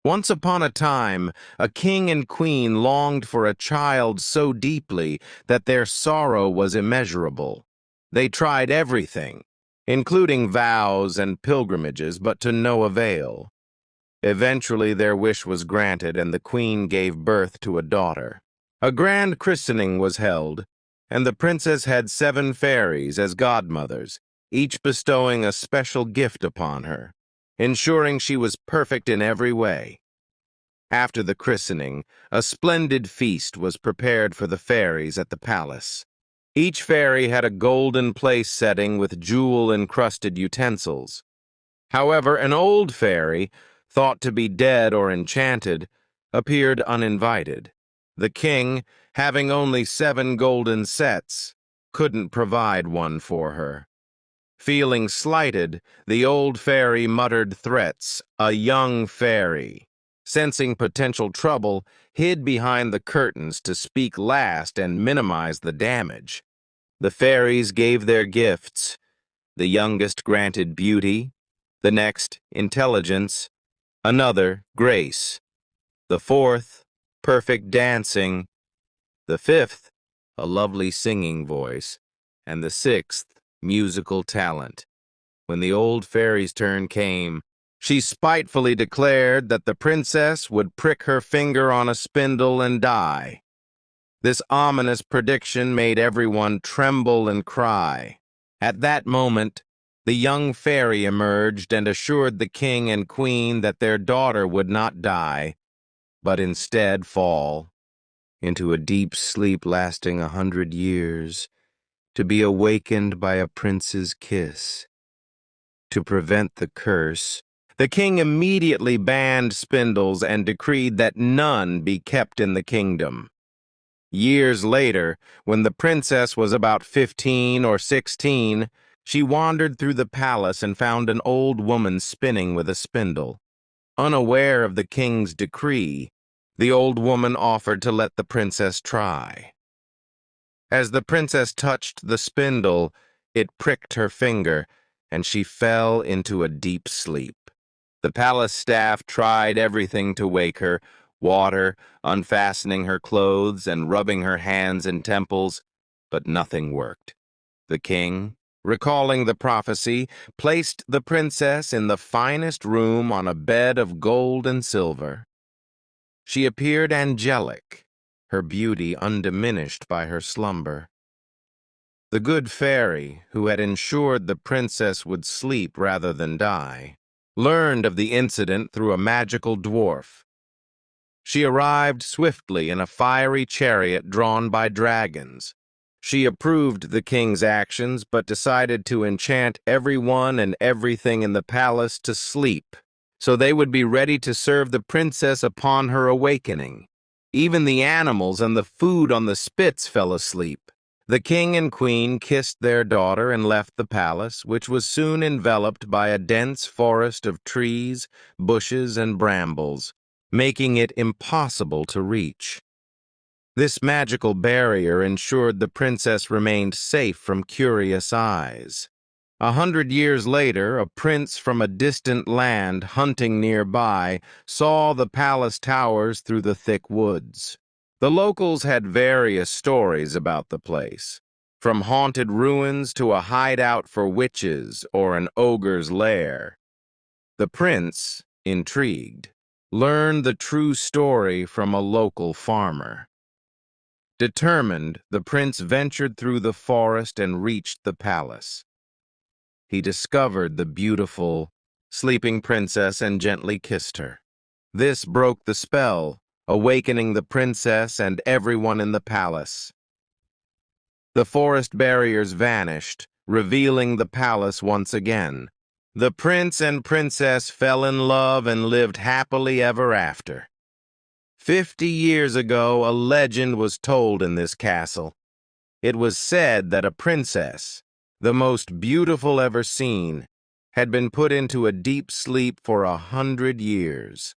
Once upon a time, a king and queen longed for a child so deeply that their sorrow was immeasurable. They tried everything, including vows and pilgrimages, but to no avail. Eventually, their wish was granted, and the queen gave birth to a daughter. A grand christening was held, and the princess had 7 fairies as godmothers, each bestowing a special gift upon her, ensuring she was perfect in every way. After the christening, a splendid feast was prepared for the fairies at the palace. Each fairy had a golden place setting with jewel-encrusted utensils. However, an old fairy, thought to be dead or enchanted, appeared uninvited. The king, having only 7 golden sets, couldn't provide one for her. Feeling slighted, the old fairy muttered threats. A young fairy, sensing potential trouble, hid behind the curtains to speak last and minimize the damage. The fairies gave their gifts. The youngest granted beauty, the next intelligence, another grace, the fourth perfect dancing, the fifth a lovely singing voice, and the sixth musical talent. When the old fairy's turn came, she spitefully declared that the princess would prick her finger on a spindle and die. This ominous prediction made everyone tremble and cry. At that moment, the young fairy emerged and assured the king and queen that their daughter would not die, but instead fall into a deep sleep lasting 100 years, to be awakened by a prince's kiss. To prevent the curse, the king immediately banned spindles and decreed that none be kept in the kingdom. Years later, when the princess was about 15 or 16, she wandered through the palace and found an old woman spinning with a spindle. Unaware of the king's decree, the old woman offered to let the princess try. As the princess touched the spindle, it pricked her finger, and she fell into a deep sleep. The palace staff tried everything to wake her: water, unfastening her clothes, and rubbing her hands and temples, but nothing worked. The king, recalling the prophecy, placed the princess in the finest room on a bed of gold and silver. She appeared angelic, her beauty undiminished by her slumber. The good fairy, who had ensured the princess would sleep rather than die, learned of the incident through a magical dwarf. She arrived swiftly in a fiery chariot drawn by dragons. She approved the king's actions, but decided to enchant everyone and everything in the palace to sleep, so they would be ready to serve the princess upon her awakening. Even the animals and the food on the spits fell asleep. The king and queen kissed their daughter and left the palace, which was soon enveloped by a dense forest of trees, bushes, and brambles, making it impossible to reach. This magical barrier ensured the princess remained safe from curious eyes. 100 years later, a prince from a distant land hunting nearby saw the palace towers through the thick woods. The locals had various stories about the place, from haunted ruins to a hideout for witches or an ogre's lair. The prince, intrigued, learned the true story from a local farmer. Determined, the prince ventured through the forest and reached the palace. He discovered the beautiful, sleeping princess and gently kissed her. This broke the spell, awakening the princess and everyone in the palace. The forest barriers vanished, revealing the palace once again. The prince and princess fell in love and lived happily ever after. 50 years ago, a legend was told in this castle. It was said that a princess, the most beautiful ever seen, had been put into a deep sleep for 100 years.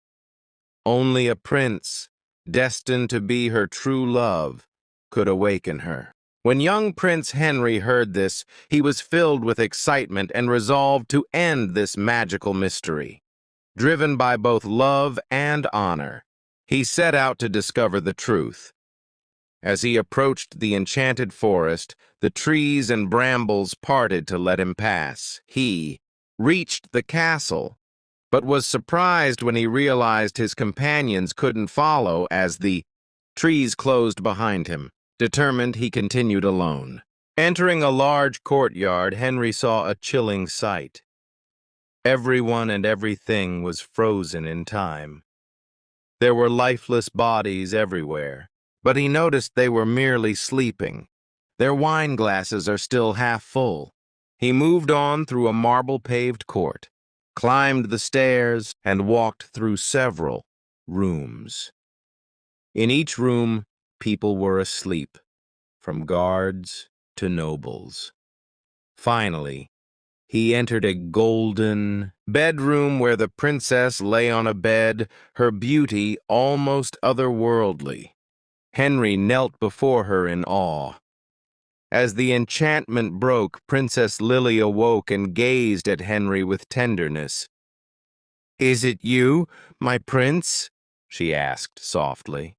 Only a prince, destined to be her true love, could awaken her. When young Prince Henry heard this, he was filled with excitement and resolved to end this magical mystery. driven by both love and honor. He set out to discover the truth. As he approached the enchanted forest, the trees and brambles parted to let him pass. He reached the castle, but was surprised when he realized his companions couldn't follow as the trees closed behind him. Determined, he continued alone. Entering a large courtyard, Henry saw a chilling sight. Everyone and everything was frozen in time. There were lifeless bodies everywhere, but he noticed they were merely sleeping. Their wine glasses are still half full. He moved on through a marble-paved court, climbed the stairs, and walked through several rooms. In each room, people were asleep, from guards to nobles. Finally, he entered a golden bedroom where the princess lay on a bed, her beauty almost otherworldly. Henry knelt before her in awe. As the enchantment broke, Princess Lily awoke and gazed at Henry with tenderness. "Is it you, my prince?" she asked softly.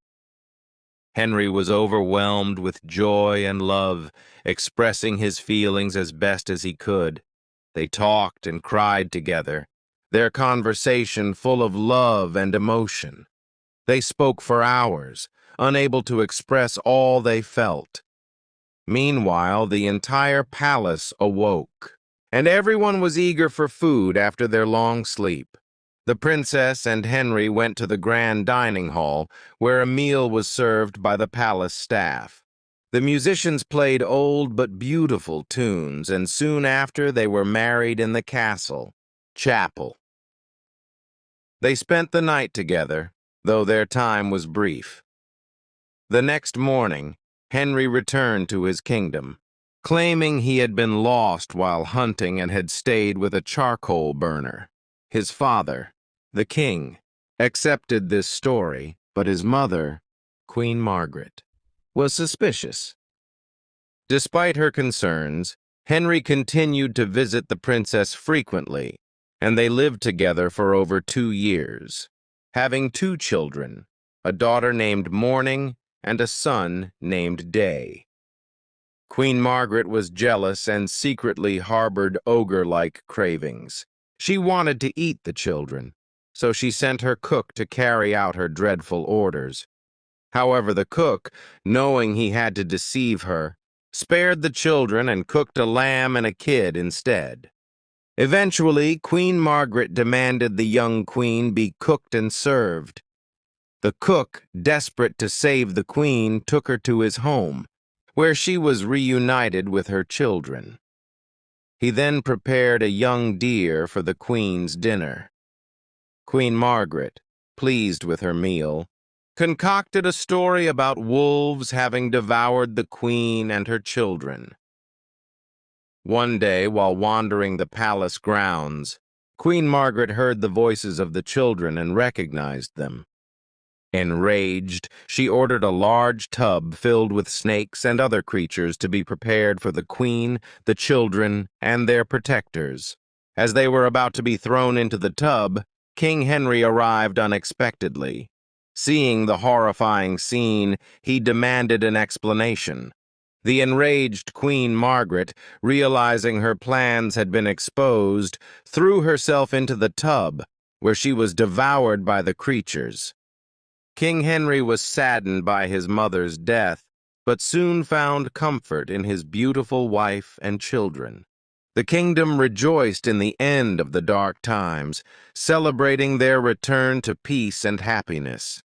Henry was overwhelmed with joy and love, expressing his feelings as best as he could. They talked and cried together, their conversation full of love and emotion. They spoke for hours, unable to express all they felt. Meanwhile, the entire palace awoke, and everyone was eager for food after their long sleep. The princess and Henry went to the grand dining hall, where a meal was served by the palace staff. The musicians played old but beautiful tunes, and soon after they were married in the castle chapel. They spent the night together, though their time was brief. The next morning, Henry returned to his kingdom, claiming he had been lost while hunting and had stayed with a charcoal burner. His father, the king, accepted this story, but his mother, Queen Margaret, was suspicious. Despite her concerns, Henry continued to visit the princess frequently, and they lived together for over 2 years, having 2 children, a daughter named Morning and a son named Day. Queen Margaret was jealous and secretly harbored ogre-like cravings. She wanted to eat the children, so she sent her cook to carry out her dreadful orders. However, the cook, knowing he had to deceive her, spared the children and cooked a lamb and a kid instead. Eventually, Queen Margaret demanded the young queen be cooked and served. The cook, desperate to save the queen, took her to his home, where she was reunited with her children. He then prepared a young deer for the queen's dinner. Queen Margaret, pleased with her meal, concocted a story about wolves having devoured the queen and her children. One day, while wandering the palace grounds, Queen Margaret heard the voices of the children and recognized them. Enraged, she ordered a large tub filled with snakes and other creatures to be prepared for the queen, the children, and their protectors. As they were about to be thrown into the tub, King Henry arrived unexpectedly. Seeing the horrifying scene, he demanded an explanation. The enraged Queen Margaret, realizing her plans had been exposed, threw herself into the tub, where she was devoured by the creatures. King Henry was saddened by his mother's death, but soon found comfort in his beautiful wife and children. The kingdom rejoiced in the end of the dark times, celebrating their return to peace and happiness.